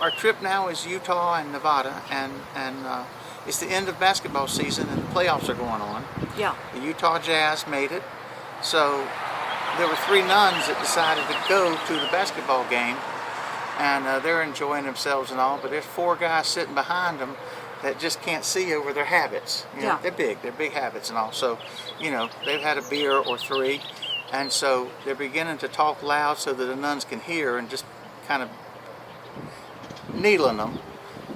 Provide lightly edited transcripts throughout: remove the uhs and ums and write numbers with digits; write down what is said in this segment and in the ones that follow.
Our trip now is Utah and Nevada, and it's the end of basketball season and the playoffs are going on. Yeah. The Utah Jazz made it, so there were 3 nuns that decided to go to the basketball game, and they're enjoying themselves and all, but there's 4 guys sitting behind them that just can't see over their habits. You know, Yeah. they're big habits and all, so, you know, they've had a beer or 3, and so they're beginning to talk loud so that the nuns can hear and just kind of needling them.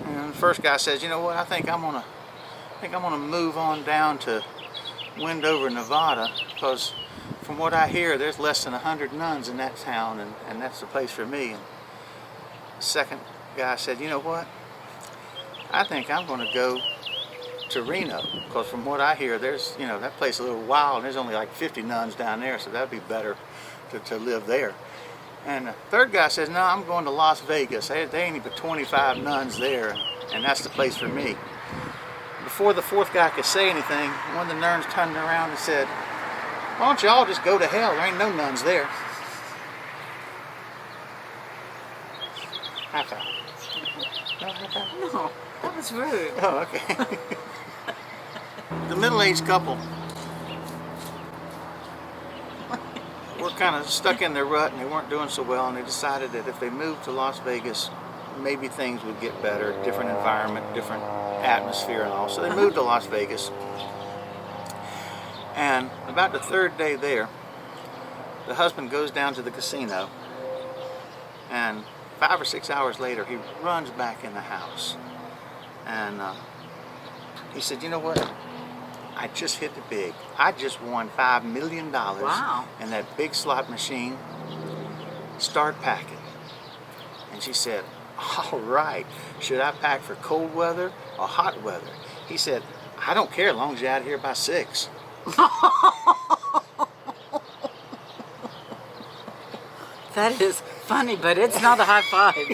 And the first guy says, "You know what? I think I'm gonna move on down to Wendover, Nevada, because from what I hear, there's less than 100 nuns in that town, and that's the place for me." And the second guy said, "You know what? I think I'm gonna go to Reno, because from what I hear, there's, you know, that place is a little wild, and there's only like 50 nuns down there, so that'd be better to live there." And the third guy says, "No, I'm going to Las Vegas. There ain't but 25 nuns there, and that's the place for me." Before the fourth guy could say anything, one of the nuns turned around and said, "Why don't you all just go to hell? There ain't no nuns there." High five. No high five? No, that was rude. Oh, okay. The middle-aged couple were kind of stuck in their rut, and they weren't doing so well, and they decided that if they moved to Las Vegas, maybe things would get better, different environment, different atmosphere and all. So they moved to Las Vegas, and about the 3rd day there, the husband goes down to the casino, and 5 or 6 hours later, he runs back in the house, and he said, "You know what? I just hit the big. I just won $5 million Wow. in that big slot machine. Start packing." And she said, "All right, should I pack for cold weather or hot weather?" He said, "I don't care as long as you're out of here by 6. That is funny, but it's not a high five.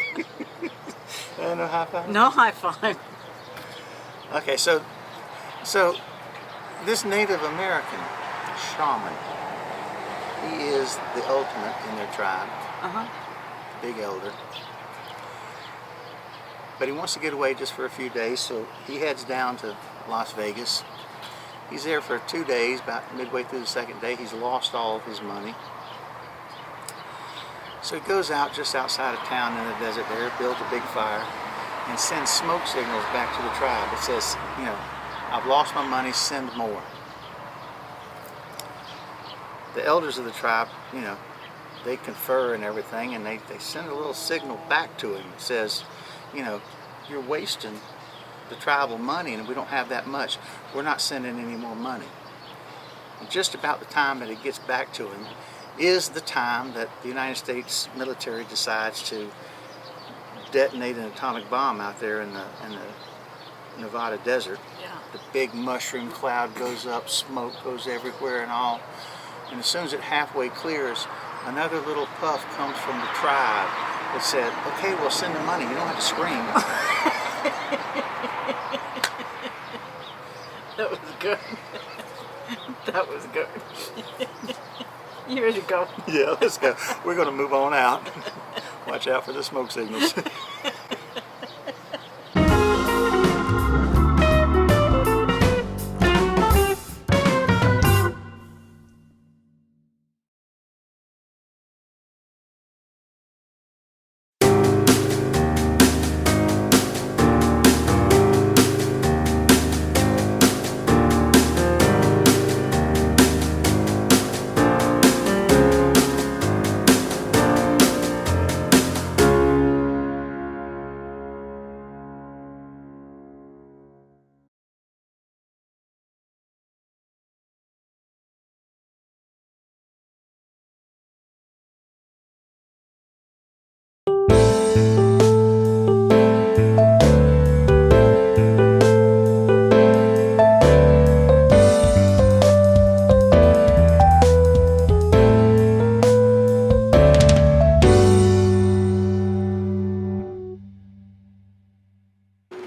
No high five? No high five. Okay, so this Native American shaman, he is the ultimate in their tribe, big elder. But he wants to get away just for a few days, so he heads down to Las Vegas. He's there for 2 days. About midway through the 2nd day, he's lost all of his money. So he goes out just outside of town in the desert there, builds a big fire, and sends smoke signals back to the tribe. It says, you know, "I've lost my money, send more." The elders of the tribe, you know, they confer and everything, and they send a little signal back to him. It says, "You know, you're wasting the tribal money, and we don't have that much. We're not sending any more money." And just about the time that it gets back to him is the time that the United States military decides to detonate an atomic bomb out there in the Nevada desert. Yeah. The big mushroom cloud goes up, smoke goes everywhere and all. And as soon as it halfway clears, another little puff comes from the tribe that said, "Okay, we'll send the money. You don't have to scream." That was good. That was good. You ready to go? Yeah, let's go. We're going to move on out. Watch out for the smoke signals.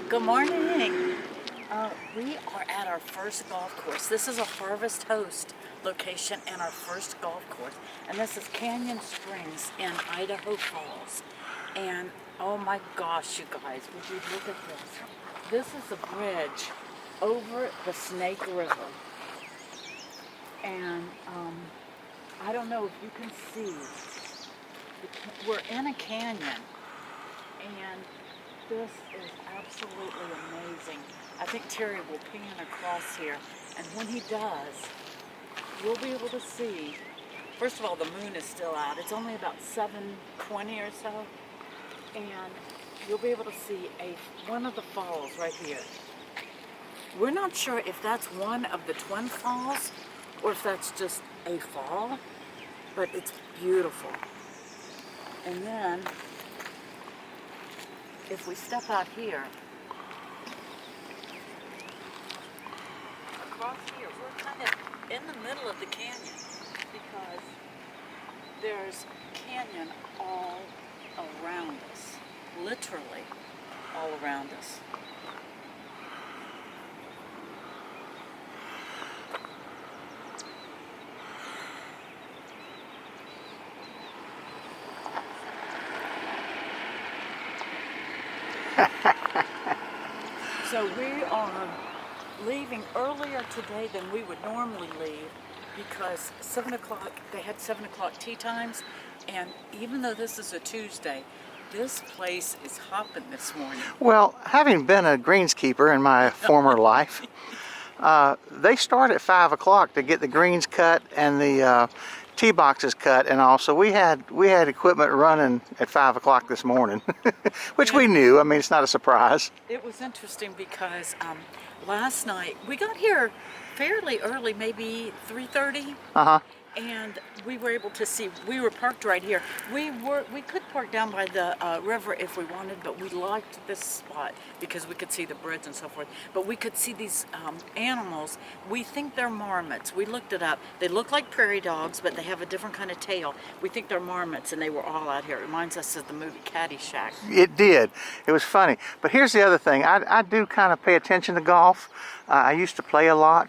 Good morning. We are at our first golf course. This is a Harvest Host location and our first golf course. And this is Canyon Springs in Idaho Falls. And oh my gosh, you guys, would you look at this? This is a bridge over the Snake River. And I don't know if you can see, we're in a canyon. And this is absolutely amazing. I think Terry will pan across here. And when he does, we'll be able to see, first of all, the moon is still out. It's only about 7:20 or so. And you'll be able to see one of the falls right here. We're not sure if that's one of the twin falls or if that's just a fall, but it's beautiful. And then, if we step out here, across here, we're kind of in the middle of the canyon because there's canyon all around us, literally all around us. So we are leaving earlier today than we would normally leave because 7 o'clock, they had 7 o'clock tea times, and even though this is a Tuesday, this place is hopping this morning. Well, having been a greenskeeper in my former life, they start at 5 o'clock to get the greens cut and the tee boxes cut, and also we had equipment running at 5 o'clock this morning, which we knew. I mean, it's not a surprise. It was interesting because last night we got here fairly early, maybe 3:30. And we were able to see, we were parked right here. We could park down by the river if we wanted, but we liked this spot because we could see the bridge and so forth. But we could see these animals. We think they're marmots. We looked it up. They look like prairie dogs, but they have a different kind of tail. We think they're marmots, and they were all out here. It reminds us of the movie Caddyshack. It did. It was funny. But here's the other thing. I do kind of pay attention to golf. I used to play a lot,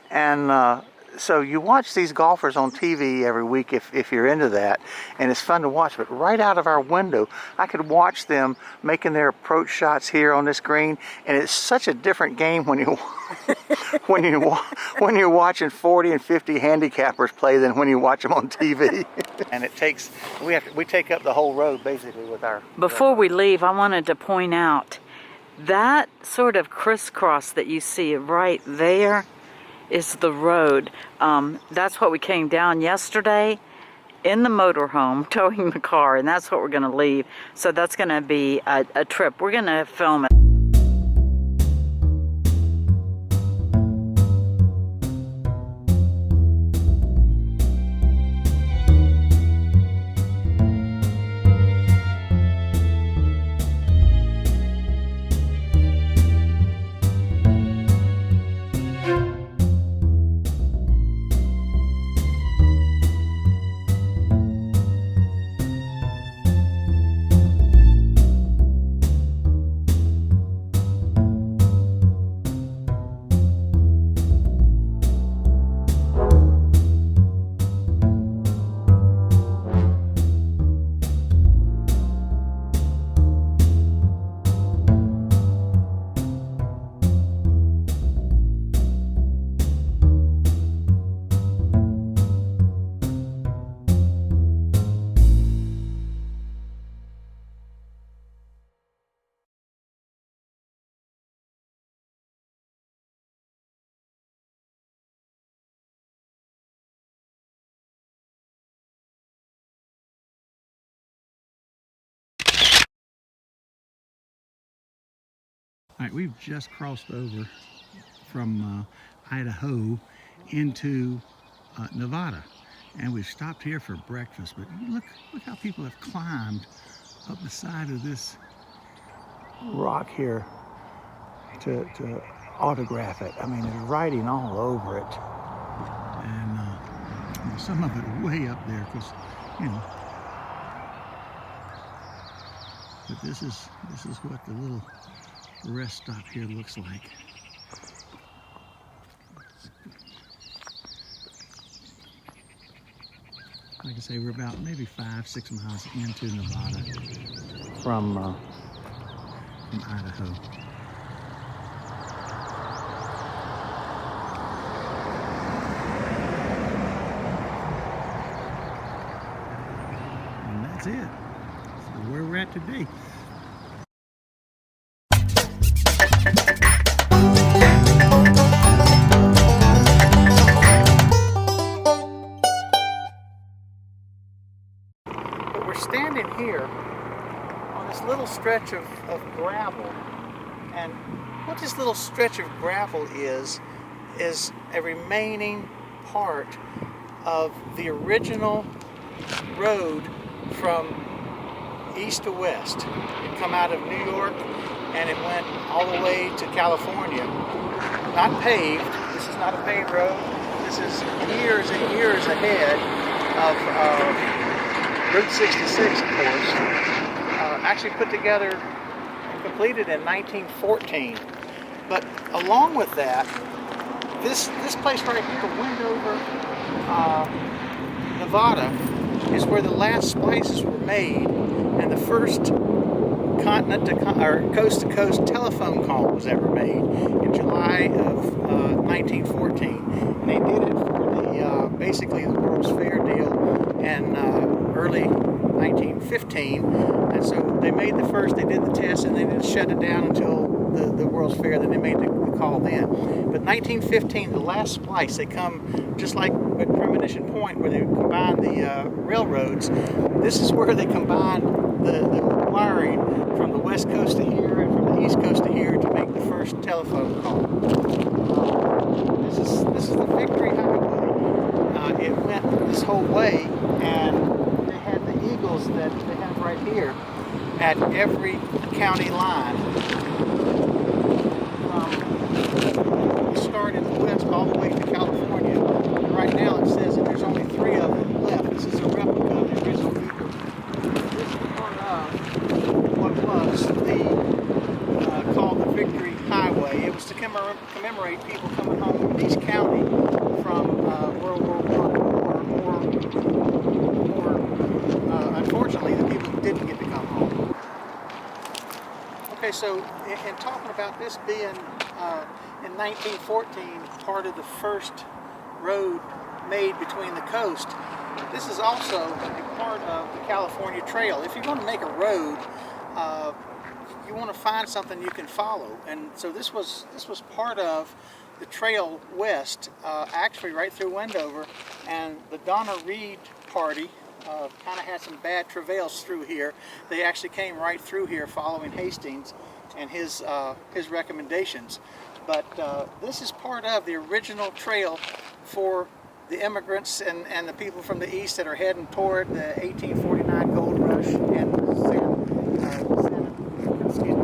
and so you watch these golfers on TV every week if you're into that, and it's fun to watch. But right out of our window, I could watch them making their approach shots here on this green, and it's such a different game when you when you're watching 40 and 50 handicappers play than when you watch them on TV. And it takes we take up the whole road basically with our. Before we leave, I wanted to point out that sort of crisscross that you see right there is the road. That's what we came down yesterday in the motorhome, towing the car, and that's what we're going to leave. So that's going to be a trip. We're going to film it. All right, we've just crossed over from Idaho into Nevada, and we've stopped here for breakfast. But look how people have climbed up the side of this rock here to autograph it. I mean, there's writing all over it, and some of it way up there, because you know. But this is what the little rest stop here looks like. Like I say, we're about maybe 5-6 miles into Nevada. from Idaho. And that's it. So where we're at today. But we're standing here on this little stretch of gravel, and what this little stretch of gravel is a remaining part of the original road from east to west. It come out of New York and it went all the way to California. Not paved. This is not a paved road. This is years and years ahead of Route 66, of course. Actually put together and completed in 1914. But along with that, this place right here, Wendover, Nevada, is where the last splices were made, and the first continent to or coast to coast telephone call was ever made in July of 1914. And they did it for the basically the World's Fair deal in early 1915. And so they made the first, they did the test, and they didn't shut it down until the World's Fair. Then they made the call then. But 1915, the last splice, they come just like at Premonition Point, where they combine the railroads. This is where they combine the wiring from the west coast to here and from the east coast to here to make the first telephone call. This is the Victory Highway. It went this whole way, and they had the eagles that they have right here at every county line. We start in the west all the way to California. And right now it says that there's only 3 of them left. This is a replica of the original eagle. This is part of what was the called the Victory Highway. It was to commemorate people coming home from East County from World War I, or unfortunately, the people who didn't get to come home. Okay, so in talking about this being in 1914 part of the first road made between the coast, this is also a part of the California Trail. If you're going to make a road, you want to find something you can follow, and so this was part of the trail west, actually right through Wendover, and the Donna Reed party kind of had some bad travails through here. They actually came right through here following Hastings and his recommendations. But this is part of the original trail for the immigrants and the people from the east that are heading toward the 1849 gold rush in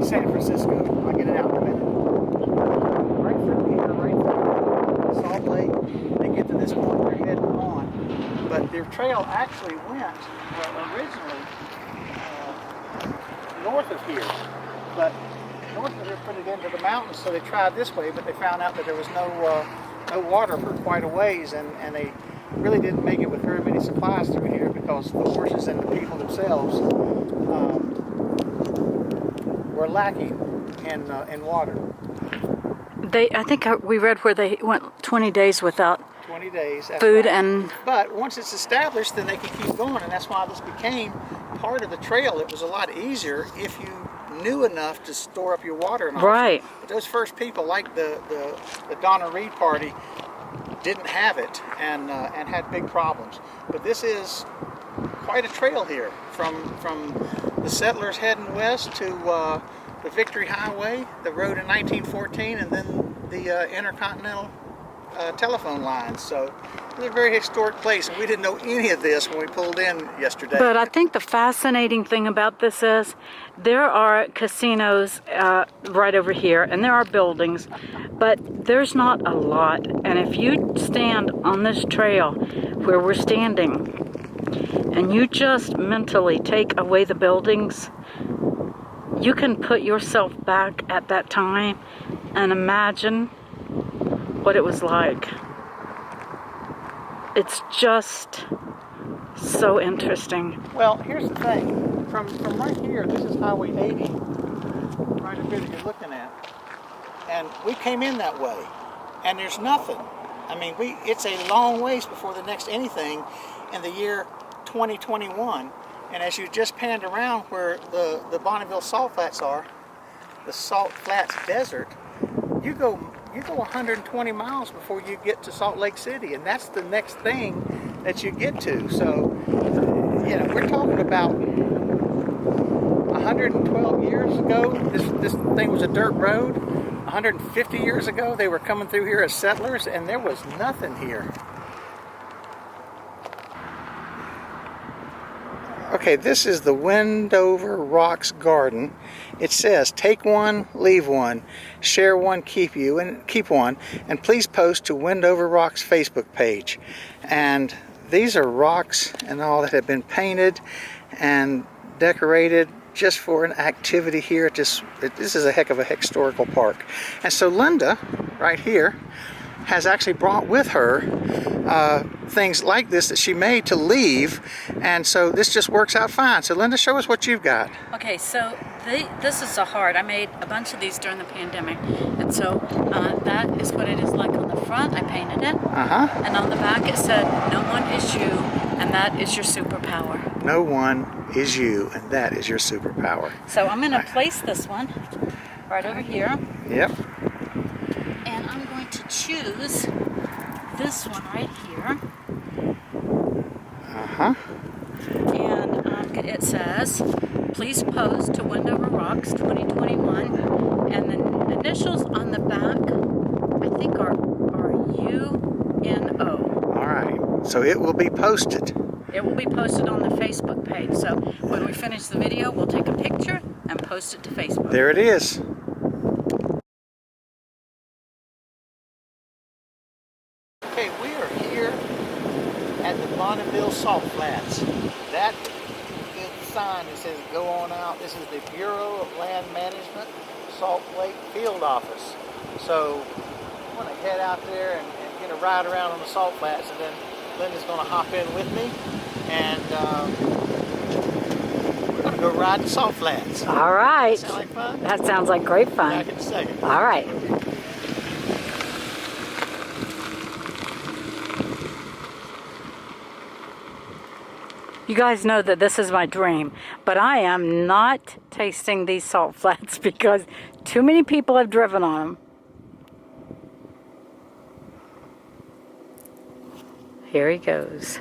San Francisco. I'll get it out in a minute. Right through here, right through Salt Lake, they get to this point, they're heading on. But their trail actually went originally north of here. But north of here put it into the mountains, so they tried this way, but they found out that there was no water for quite a ways, and they really didn't make it with very many supplies through here because the horses and the people themselves were lacking in water. I think we read where they went 20 days without 20 days. Food right. and... But once it's established, then they can keep going, and that's why this became part of the trail. It was a lot easier if you knew enough to store up your water and all. Right. But those first people, like the Donna Reed party, didn't have it and had big problems. But this is quite a trail here from the settlers heading west to the Victory Highway, the road in 1914, and then the intercontinental telephone lines. So it's a very historic place, and we didn't know any of this when we pulled in yesterday. But I think the fascinating thing about this is there are casinos right over here, and there are buildings, but there's not a lot. And if you stand on this trail where we're standing, and you just mentally take away the buildings, you can put yourself back at that time and imagine what it was like. It's just so interesting. Well, here's the thing. from right here, this is Highway 80, right up here that you're looking at. And we came in that way, and there's nothing. I mean, it's a long ways before the next anything in the year 2021. And as you just panned around where the Bonneville Salt Flats are, the Salt Flats Desert, you go 120 miles before you get to Salt Lake City, and that's the next thing that you get to. So, you know, we're talking about 112 years ago, this thing was a dirt road. 150 years ago, they were coming through here as settlers, and there was nothing here. Okay, this is the Wendover Rocks Garden. It says, take one, leave one, share one, keep one, and please post to Wendover Rocks Facebook page. And these are rocks and all that have been painted and decorated just for an activity here. This is a heck of a historical park. And so Linda, right here, has actually brought with her things like this that she made to leave, and so this just works out fine. So Linda, show us what you've got. Okay, so this is a heart. I made a bunch of these during the pandemic, and so that is what it is like on the front. I painted it, and on the back it said, "No one is you, and that is your superpower." No one is you, and that is your superpower. So I'm going to place this one right over here. Yep. And I'm going to choose this one right here. And it says, please post to Wendover Rocks 2021. And the initials on the back, I think are UNO. All right. So it will be posted. It will be posted on the Facebook page. So when we finish the video, we'll take a picture and post it to Facebook. There it is. Okay, we are here at the Bonneville Salt Flats. That is the sign that says go on out. This is the Bureau of Land Management, Salt Lake Field Office. So I'm going to head out there and get a ride around on the Salt Flats, and then Linda's going to hop in with me, and we're going to go ride the Salt Flats. All right. Sound like fun? That sounds like great fun. Back in a second. All right. You guys know that this is my dream, but I am not tasting these salt flats because too many people have driven on them. Here he goes.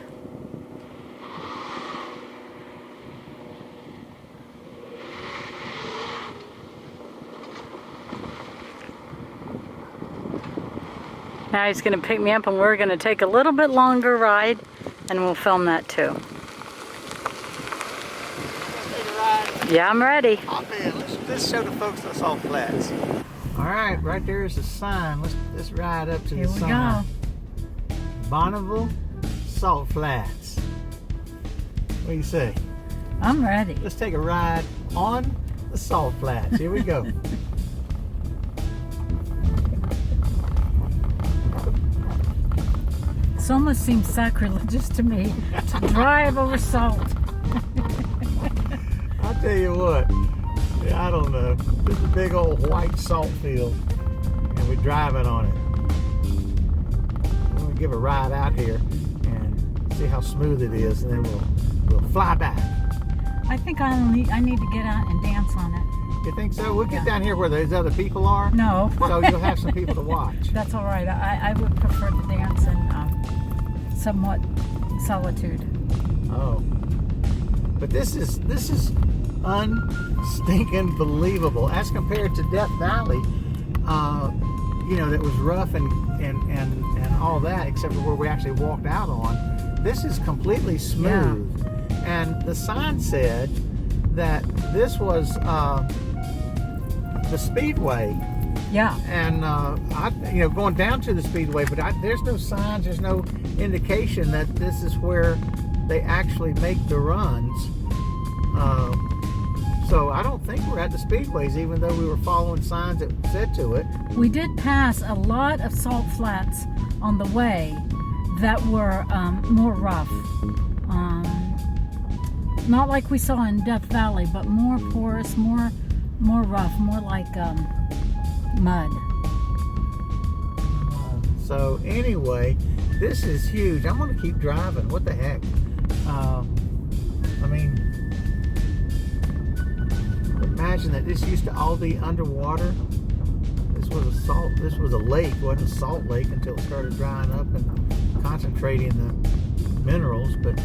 Now he's going to pick me up, and we're going to take a little bit longer ride, and we'll film that too. Yeah, I'm ready. Hop in. Let's show the folks the Salt Flats. All right, right there is a sign. Let's ride up to the sign. Here we go. Bonneville Salt Flats. What do you say? I'm ready. Let's take a ride on the Salt Flats. Here we go. This almost seems sacrilegious to me to drive over salt. I'll tell you what, I don't know. This is a big old white salt field, and we're driving on it. We're going to give a ride out here and see how smooth it is, and then we'll fly back. I think I need to get out and dance on it. You think so? We'll get down here where those other people are. No. So you'll have some people to watch. That's all right. I would prefer to dance in somewhat solitude. Oh. But this is unstinking believable as compared to Death Valley. You know, that was rough and all that, except for where we actually walked out on. This is completely smooth. Yeah. And the sign said that this was the Speedway. Yeah. And going down to the Speedway, but there's no signs, there's no indication that this is where they actually make the runs. So I don't think we're at the Speedways, even though we were following signs that said to it. We did pass a lot of salt flats on the way that were more rough. Not like we saw in Death Valley, but more porous, more rough, more like mud. So anyway, this is huge. I'm gonna keep driving. What the heck? I mean, imagine that this used to all be underwater. This was a lake. It wasn't a salt lake until it started drying up and concentrating the minerals. But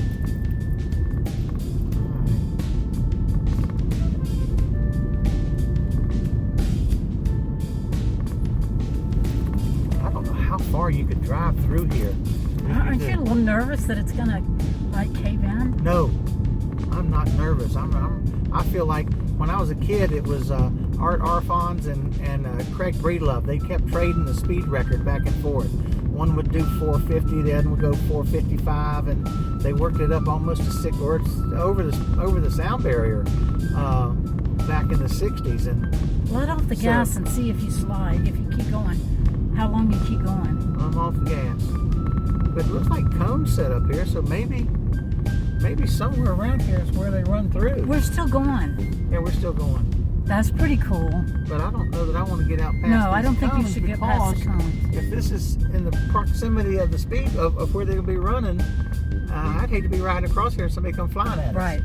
I don't know how far you could drive through here. Aren't you a little nervous that it's gonna like cave in? No, I'm not nervous. I feel like when I was a kid, it was Art Arfons and Craig Breedlove. They kept trading the speed record back and forth. One would do 450, the other would go 455, and they worked it up almost to six, or it's over the sound barrier back in the 60s. And let off the gas and see if you slide. If you keep going, how long you keep going? I'm off the gas. But it looks like cones set up here, so maybe somewhere around here is where they run through. We're still going. Yeah, we're still going. That's pretty cool. But I don't know that I want to get out past No, I don't these think you cones, should get past the cone. if this is in the proximity of the speed of where they'll be running, I'd hate to be riding across here and somebody come flying at us. Right.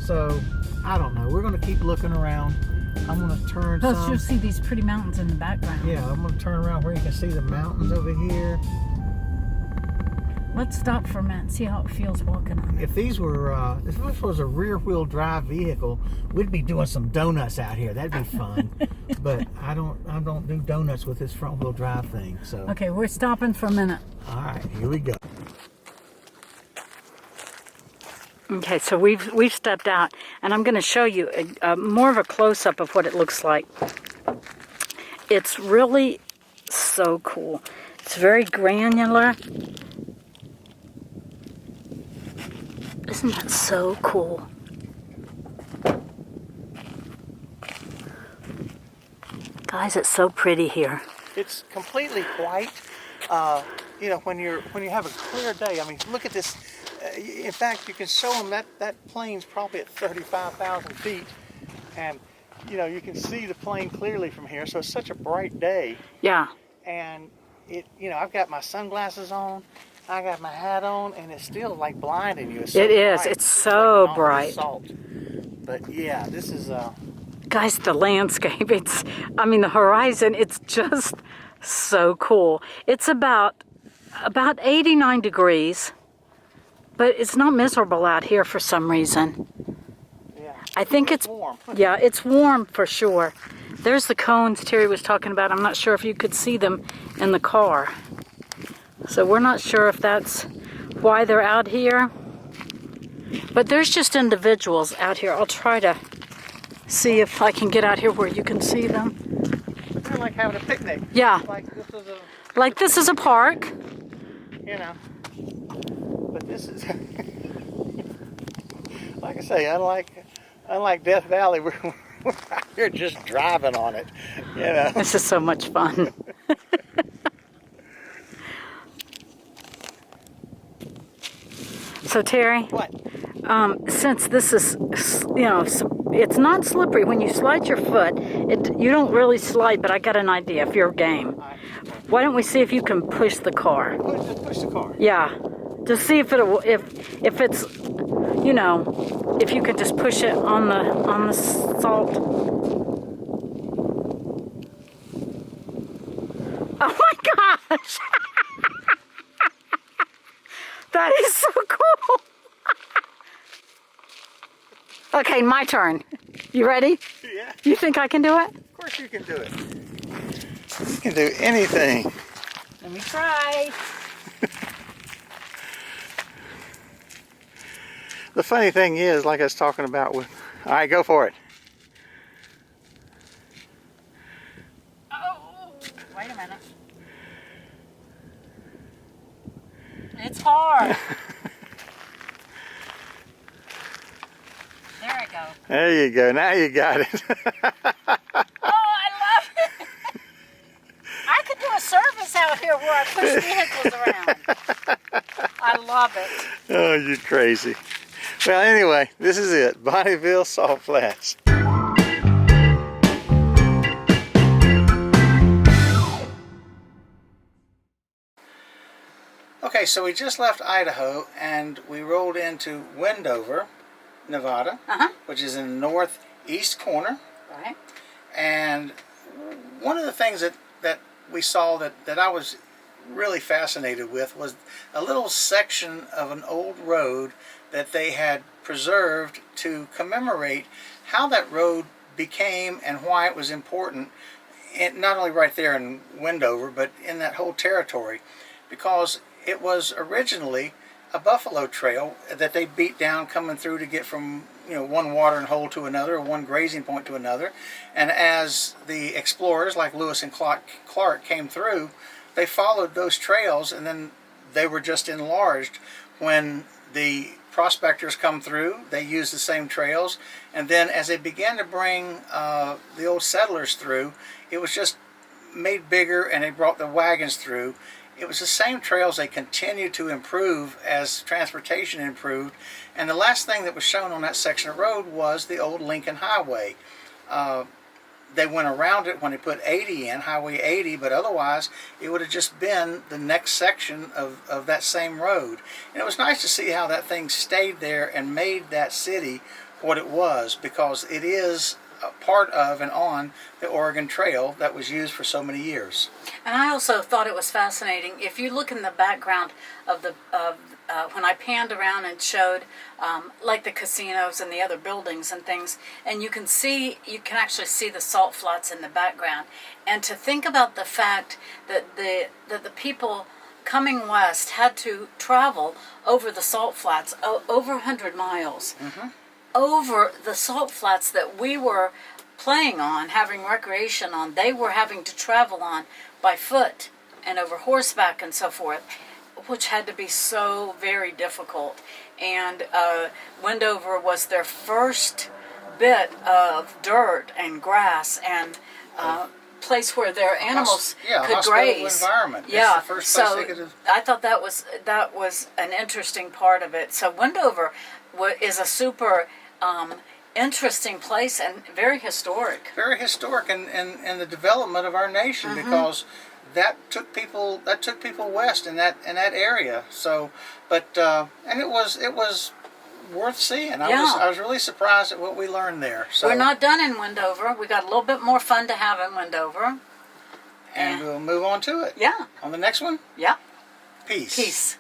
So, I don't know. We're going to keep looking around. I'm going to turn Plus, you'll see these pretty mountains in the background. Yeah, I'm going to turn around where you can see the mountains over here. Let's stop for a minute and see how it feels walking on it. If this was a rear-wheel drive vehicle, we'd be doing some donuts out here. That'd be fun. But I don't do donuts with this front-wheel drive thing. So okay, we're stopping for a minute. all right, here we go. Okay, so we've stepped out, and I'm going to show you more of a close-up of what it looks like. It's really so cool. It's very granular. Isn't that so cool? Guys, it's so pretty here. It's completely white. You know, when you have a clear day. I mean, look at this. In fact, you can show them that plane's probably at 35,000 feet, and you know you can see the plane clearly from here. So it's such a bright day. Yeah. And I've got my sunglasses on. I got my hat on, and it's still like blinding you. It's so it is. bright. It's so like bright. Salt. But yeah, this is Guys, the landscape, the horizon, it's just so cool. It's about 89 degrees, but it's not miserable out here for some reason. Yeah. I think it's warm. Yeah, it's warm for sure. There's the cones Terry was talking about. I'm not sure if you could see them in the car. So we're not sure if that's why they're out here. But there's just individuals out here. I'll try to see if I can get out here where you can see them. They're like having a picnic. Yeah. Like this is a park. You know. But this is like I say, unlike Death Valley, we're out here just driving on it. You know. This is so much fun. So Terry, What? Since this is, it's not slippery. When you slide your foot, you don't really slide, but I got an idea if you're game. Why don't we see if you can push the car? Push the car. Yeah. Just see if it's, if you could just push it on the salt. Oh my gosh! That is so cool. Okay, my turn. You ready? Yeah. You think I can do it? Of course you can do it. You can do anything. Let me try. The funny thing is, like I was talking about with... All right, go for it. Oh, wait a minute. It's hard. There I go. There you go. Now you got it. Oh, I love it. I could do a service out here where I push vehicles around. I love it. Oh, you're crazy. Well, anyway, this is it. Bonneville Salt Flats. Okay, so we just left Idaho and we rolled into Wendover, Nevada, which is in the northeast corner. Right. And one of the things that we saw that I was really fascinated with was a little section of an old road that they had preserved to commemorate how that road became and why it was important, not only right there in Wendover, but in that whole territory, because it was originally a buffalo trail that they beat down coming through to get from one watering hole to another, or one grazing point to another. And as the explorers like Lewis and Clark came through, they followed those trails, and then they were just enlarged. When the prospectors come through, they used the same trails, and then as they began to bring the old settlers through, it was just made bigger, and they brought the wagons through. It was the same trails. They continued to improve as transportation improved, and the last thing that was shown on that section of road was the old Lincoln Highway. They went around it when they put 80 in, Highway 80, but otherwise it would have just been the next section of that same road. And it was nice to see how that thing stayed there and made that city what it was, because it is a part of and on the Oregon Trail that was used for so many years. And I also thought it was fascinating. If you look in the background of when I panned around and showed like the casinos and the other buildings and things, and you can actually see the salt flats in the background. And to think about the fact that the people coming west had to travel over the salt flats, over 100 miles, over the salt flats that we were playing on, having recreation on, they were having to travel on by foot and over horseback and so forth, which had to be so very difficult. And Wendover was their first bit of dirt and grass and place where their animals could graze. Environment. Yeah, it's the first place they could have... I thought that was an interesting part of it. So Wendover is a super interesting place and very historic. Very historic in the development of our nation, because that took people west in that area. So, but and it was worth seeing. I was really surprised at what we learned there. So we're not done in Wendover. We got a little bit more fun to have in Wendover, and we'll move on to it. Yeah. On the next one. Yeah. Peace. Peace.